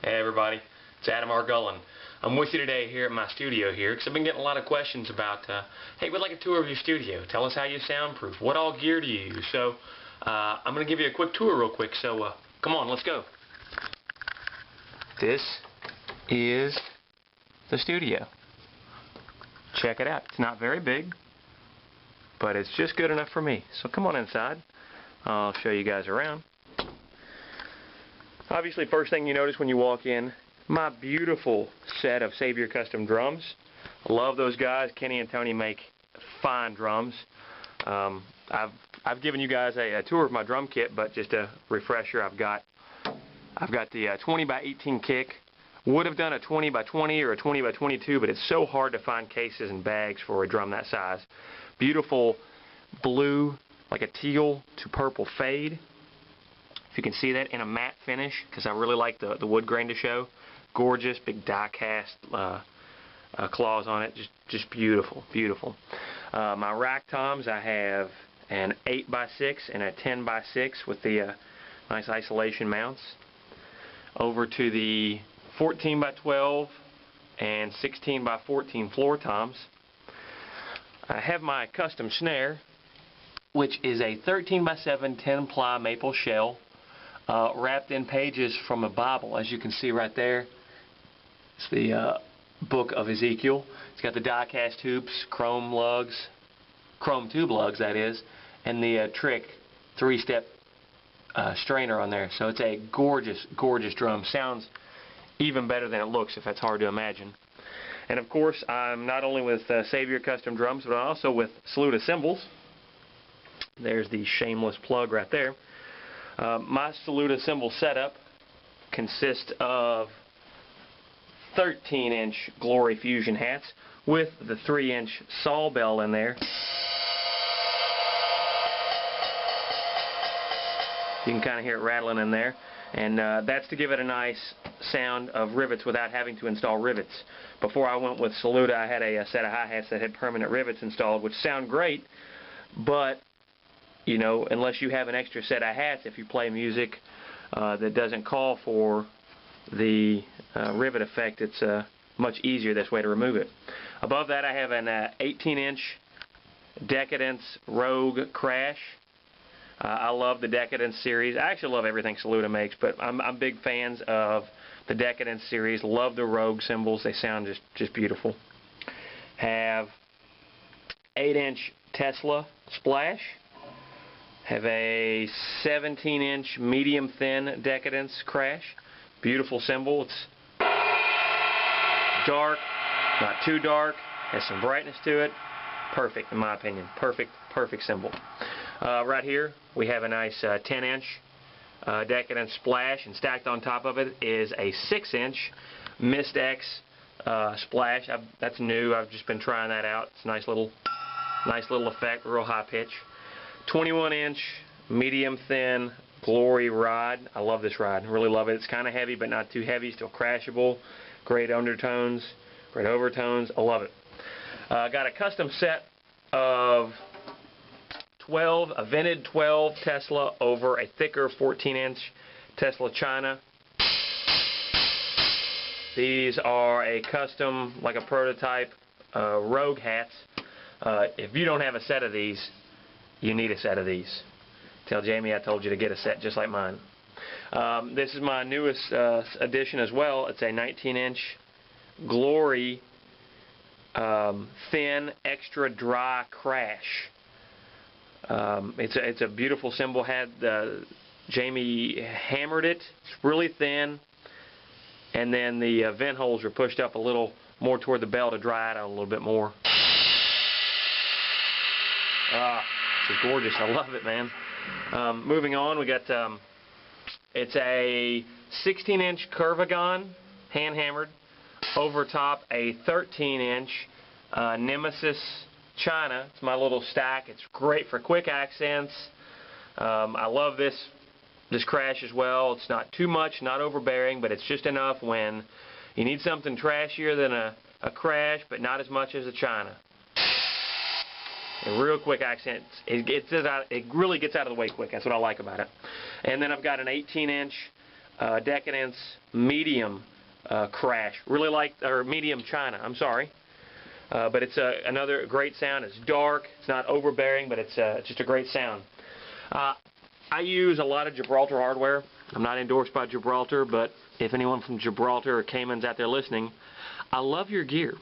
Hey everybody, it's Adam Argullin. I'm with you today here at my studio here because I've been getting a lot of questions about, hey, we'd like a tour of your studio. Tell us how you soundproof. What all gear do you use? So I'm going to give you a quick tour real quick, so come on, let's go. This is the studio. Check it out. It's not very big, but it's just good enough for me. So come on inside. I'll show you guys around. Obviously, first thing you notice when you walk in, my beautiful set of Savior custom drums. I love those guys. Kenny and Tony make fine drums. I've given you guys a tour of my drum kit, but just a refresher, I've got the 20 by 18 kick. Would have done a 20 by 20 or a 20 by 22, but it's so hard to find cases and bags for a drum that size. Beautiful blue, like a teal to purple fade. If you can see that in a matte finish, because I really like the wood grain to show. Gorgeous, big die cast claws on it, just beautiful, beautiful. My rack toms, I have an 8 by 6 and a 10 by 6 with the nice isolation mounts. Over to the 14 by 12 and 16 by 14 floor toms. I have my custom snare, which is a 13 by 7 10 ply maple shell. Wrapped in pages from a Bible, as you can see right there. It's the book of Ezekiel. It's got the die-cast hoops, chrome tube lugs, that is, and the trick 3-step strainer on there. So it's a gorgeous, gorgeous drum. Sounds even better than it looks, if that's hard to imagine. And of course, I'm not only with Savior Custom Drums, but also with Saluda Cymbals. There's the shameless plug right there. My Saluda cymbal setup consists of 13-inch Glory Fusion hats with the 3-inch saw bell in there. You can kind of hear it rattling in there, and that's to give it a nice sound of rivets without having to install rivets. Before I went with Saluda, I had a set of hi-hats that had permanent rivets installed, which sound great, but you know, unless you have an extra set of hats, if you play music that doesn't call for the rivet effect, it's much easier this way to remove it. Above that, I have an 18-inch Decadence Rogue Crash. I love the Decadence series. I actually love everything Saluda makes, but I'm big fans of the Decadence series. Love the Rogue cymbals. They sound just beautiful. Have 8-inch Tesla Splash. Have a 17-inch medium-thin Decadence Crash. Beautiful cymbal. It's dark, not too dark, has some brightness to it. Perfect, in my opinion. Perfect, perfect cymbal. Right here, we have a nice 10-inch Decadence Splash, and stacked on top of it is a 6-inch Mist X Splash. That's new. I've just been trying that out. It's a nice little effect, real high pitch. 21-inch medium-thin Glory rod. I love this rod. Really love it. It's kind of heavy, but not too heavy. Still crashable. Great undertones, great overtones. I love it. Got a custom set of a vented 12 Tesla over a thicker 14-inch Tesla China. These are a custom, like a prototype, Rogue hats. If you don't have a set of these, you need a set of these. Tell Jamie I told you to get a set just like mine. This is my newest addition as well. It's a 19-inch Glory thin extra dry Crash. It's a beautiful cymbal. Jamie hammered it. It's really thin, and then the vent holes are pushed up a little more toward the bell to dry it out a little bit more. It's gorgeous. I love it, man. Moving on, we got it's a 16-inch Curvagon, hand hammered, over top a 13-inch Nemesis China. It's my little stack. It's great for quick accents. I love this Crash as well. It's not too much, not overbearing, but it's just enough when you need something trashier than a Crash, but not as much as a China. A real quick accent. It really gets out of the way quick. That's what I like about it. And then I've got an 18-inch Decadence medium crash. Really like, or medium China, I'm sorry. But it's another great sound. It's dark, it's not overbearing, but it's just a great sound. I use a lot of Gibraltar hardware. I'm not endorsed by Gibraltar, but if anyone from Gibraltar or Caymans out there listening, I love your gear.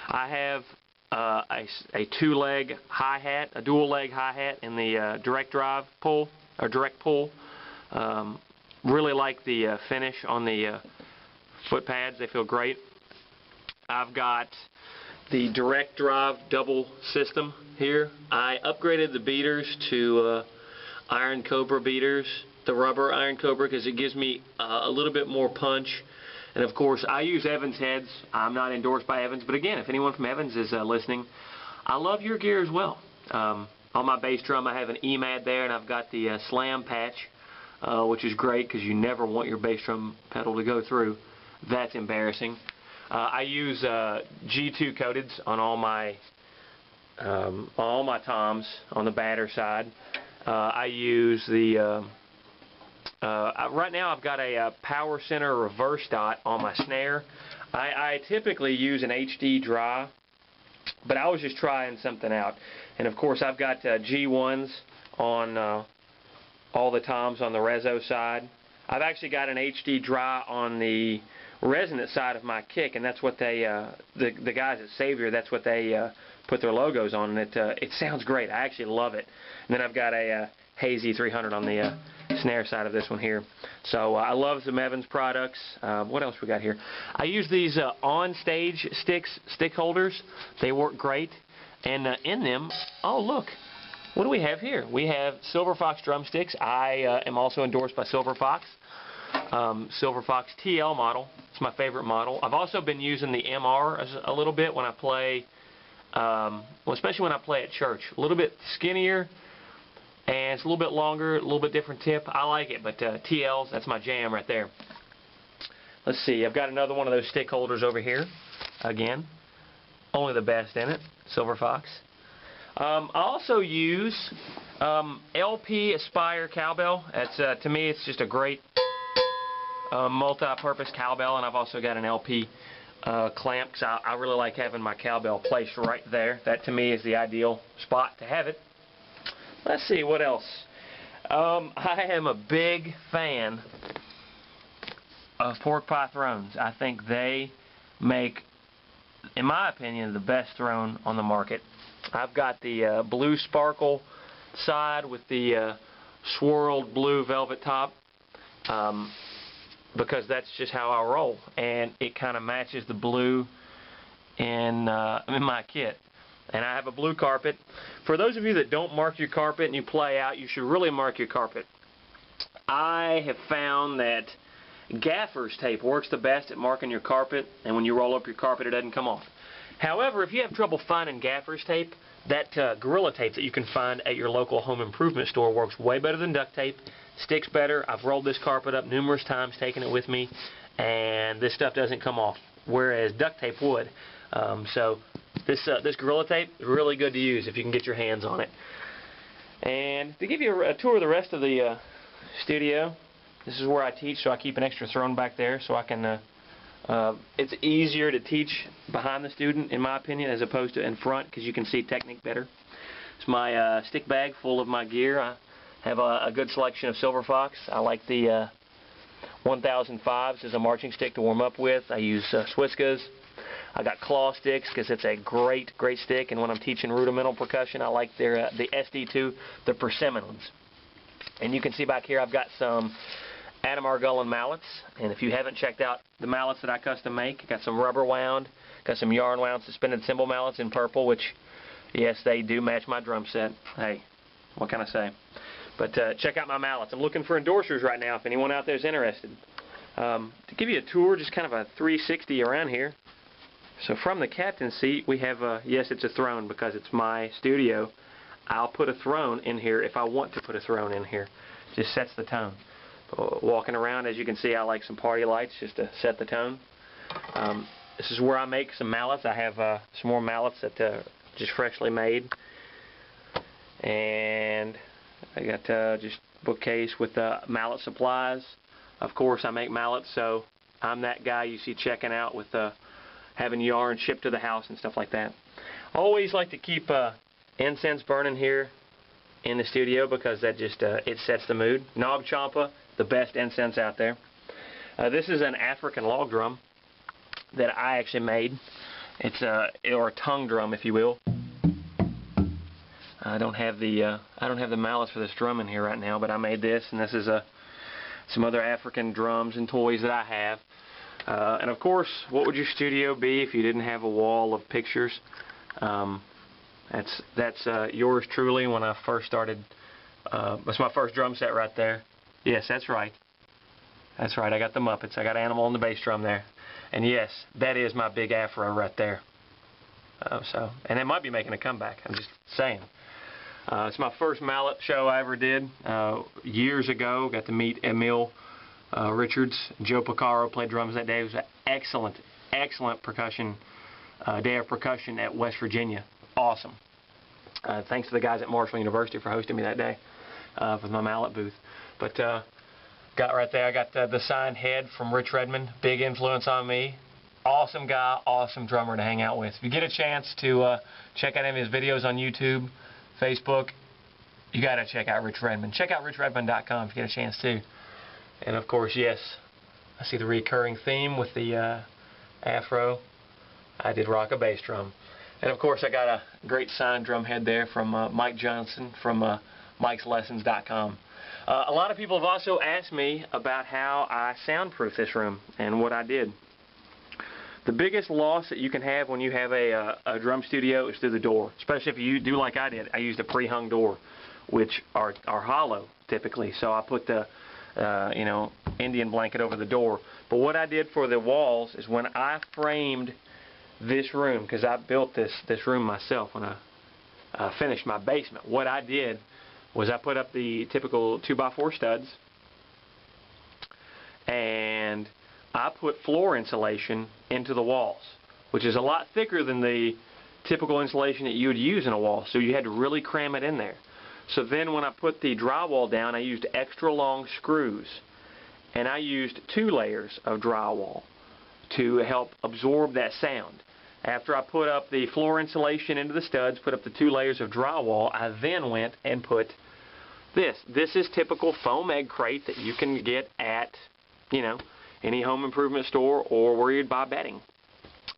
I have a two-leg hi-hat, a dual-leg hi-hat in the direct drive pull, or direct pull. Really like the finish on the foot pads. They feel great. I've got the direct drive double system here. I upgraded the beaters to Iron Cobra beaters, the rubber Iron Cobra, because it gives me a little bit more punch. And of course, I use Evans heads. I'm not endorsed by Evans, but again, if anyone from Evans is listening, I love your gear as well. On my bass drum, I have an EMAD there, and I've got the slam patch, which is great because you never want your bass drum pedal to go through. That's embarrassing. I use G2 coateds on all my toms on the batter side. I use the right now I've got a power center reverse dot on my snare. I typically use an HD dry, but I was just trying something out. And of course I've got G1s on all the toms on the Rezo side. I've actually got an HD dry on the resonant side of my kick, and that's what they the guys at Savior, that's what they put their logos on, and it sounds great. I actually love it. And then I've got a Hazy 300 on the snare side of this one here. So I love some Evans products. What else we got here? I use these on-stage stick holders. They work great. And in them, oh look, what do we have here? We have SilverFox Drumsticks. I am also endorsed by SilverFox. SilverFox TL model. It's my favorite model. I've also been using the MR a little bit when I play, well, especially when I play at church. A little bit skinnier, and it's a little bit longer, a little bit different tip. I like it, but TLs, that's my jam right there. Let's see, I've got another one of those stick holders over here. Again, only the best in it, SilverFox. I also use LP Aspire cowbell. That's to me, it's just a great multi-purpose cowbell, and I've also got an LP clamp because I really like having my cowbell placed right there. That to me is the ideal spot to have it. Let's see, what else? I am a big fan of pork pie thrones. I think they make, in my opinion, the best throne on the market. I've got the blue sparkle side with the swirled blue velvet top because that's just how I roll, and it kind of matches the blue in my kit. And I have a blue carpet. For those of you that don't mark your carpet and you play out, you should really mark your carpet. I have found that gaffer's tape works the best at marking your carpet, and when you roll up your carpet it doesn't come off. However, if you have trouble finding gaffer's tape, that Gorilla Tape that you can find at your local home improvement store works way better than duct tape, sticks better. I've rolled this carpet up numerous times, taken it with me, and this stuff doesn't come off, whereas duct tape would. So this Gorilla Tape is really good to use if you can get your hands on it. And to give you a tour of the rest of the studio, this is where I teach, so I keep an extra throne back there so I can it's easier to teach behind the student, in my opinion, as opposed to in front, because you can see technique better. It's my stick bag full of my gear. I have a good selection of SilverFox. I like the 1005s as a marching stick to warm up with. I use Swiskas. I got claw sticks because it's a great stick, and when I'm teaching rudimental percussion, I like their the SD2, the persimmons. And you can see back here I've got some Adam Argullin Mallets, and if you haven't checked out the mallets that I custom make, got some rubber wound, got some yarn wound suspended cymbal mallets in purple, which, yes, they do match my drum set. Hey, what can I say? But check out my mallets. I'm looking for endorsers right now if anyone out there is interested. To give you a tour, just kind of a 360 around here. So from the captain's seat, we have, yes, it's a throne because it's my studio. I'll put a throne in here if I want to put a throne in here. Just sets the tone. Walking around, as you can see, I like some party lights just to set the tone. This is where I make some mallets. I have some more mallets that just freshly made. And I got just bookcase with mallet supplies. Of course, I make mallets, so I'm that guy you see checking out with having yarn shipped to the house and stuff like that. I always like to keep incense burning here in the studio because that just it sets the mood. Nog Champa, the best incense out there. This is an African log drum that I actually made. It's or a tongue drum, if you will. I don't have the mallets for this drum in here right now, but I made this, and this is some other African drums and toys that I have. And of course, what would your studio be if you didn't have a wall of pictures? That's yours truly when I first started. That's my first drum set right there. Yes, that's right. That's right, I got the Muppets. I got Animal on the bass drum there. And yes, that is my big afro right there. And it might be making a comeback, I'm just saying. It's my first mallet show I ever did years ago. Got to meet Emil Richards. Joe Picaro played drums that day. It was an excellent, excellent day of percussion at West Virginia. Awesome. Thanks to the guys at Marshall University for hosting me that day with my mallet booth. But got right there, I got the signed head from Rich Redmond. Big influence on me. Awesome guy, awesome drummer to hang out with. If you get a chance to check out any of his videos on YouTube, Facebook, you got to check out Rich Redmond. Check out richredmond.com if you get a chance too. And of course, yes, I see the recurring theme with the afro. I did rock a bass drum. And of course, I got a great signed drum head there from Mike Johnson from Mike'sLessons.com. A lot of people have also asked me about how I soundproof this room and what I did. The biggest loss that you can have when you have a drum studio is through the door, especially if you do like I did. I used a pre-hung door, which are hollow typically, so I put the Indian blanket over the door. But what I did for the walls is when I framed this room, because I built this room myself when I finished my basement, what I did was I put up the typical 2x4 studs, and I put floor insulation into the walls, which is a lot thicker than the typical insulation that you would use in a wall, so you had to really cram it in there. So then when I put the drywall down, I used extra long screws, and I used 2 layers of drywall to help absorb that sound. After I put up the floor insulation into the studs, put up the 2 layers of drywall, I then went and put this. This is typical foam egg crate that you can get at, any home improvement store or where you'd buy bedding.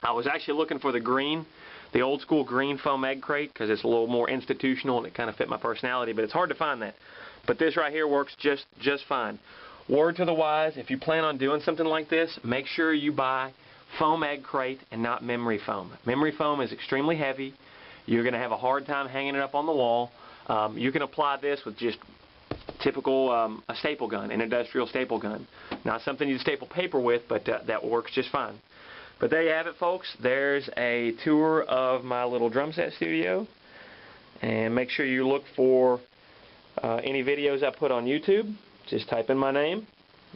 I was actually looking for the old school green foam egg crate because it's a little more institutional and it kind of fit my personality, but it's hard to find that. But this right here works just fine. Word to the wise, if you plan on doing something like this, make sure you buy foam egg crate and not memory foam. Memory foam is extremely heavy. You're going to have a hard time hanging it up on the wall. You can apply this with just typical a staple gun, an industrial staple gun. Not something you staple paper with, but that works just fine. But there you have it, folks. There's a tour of my little drum set studio. And make sure you look for any videos I put on YouTube. Just type in my name.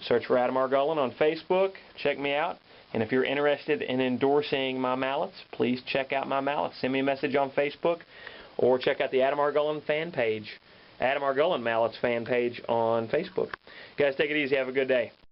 Search for Adam Argullin on Facebook. Check me out. And if you're interested in endorsing my mallets, please check out my mallets. Send me a message on Facebook or check out the Adam Argullin fan page. Adam Argullin Mallets fan page on Facebook. Guys, take it easy. Have a good day.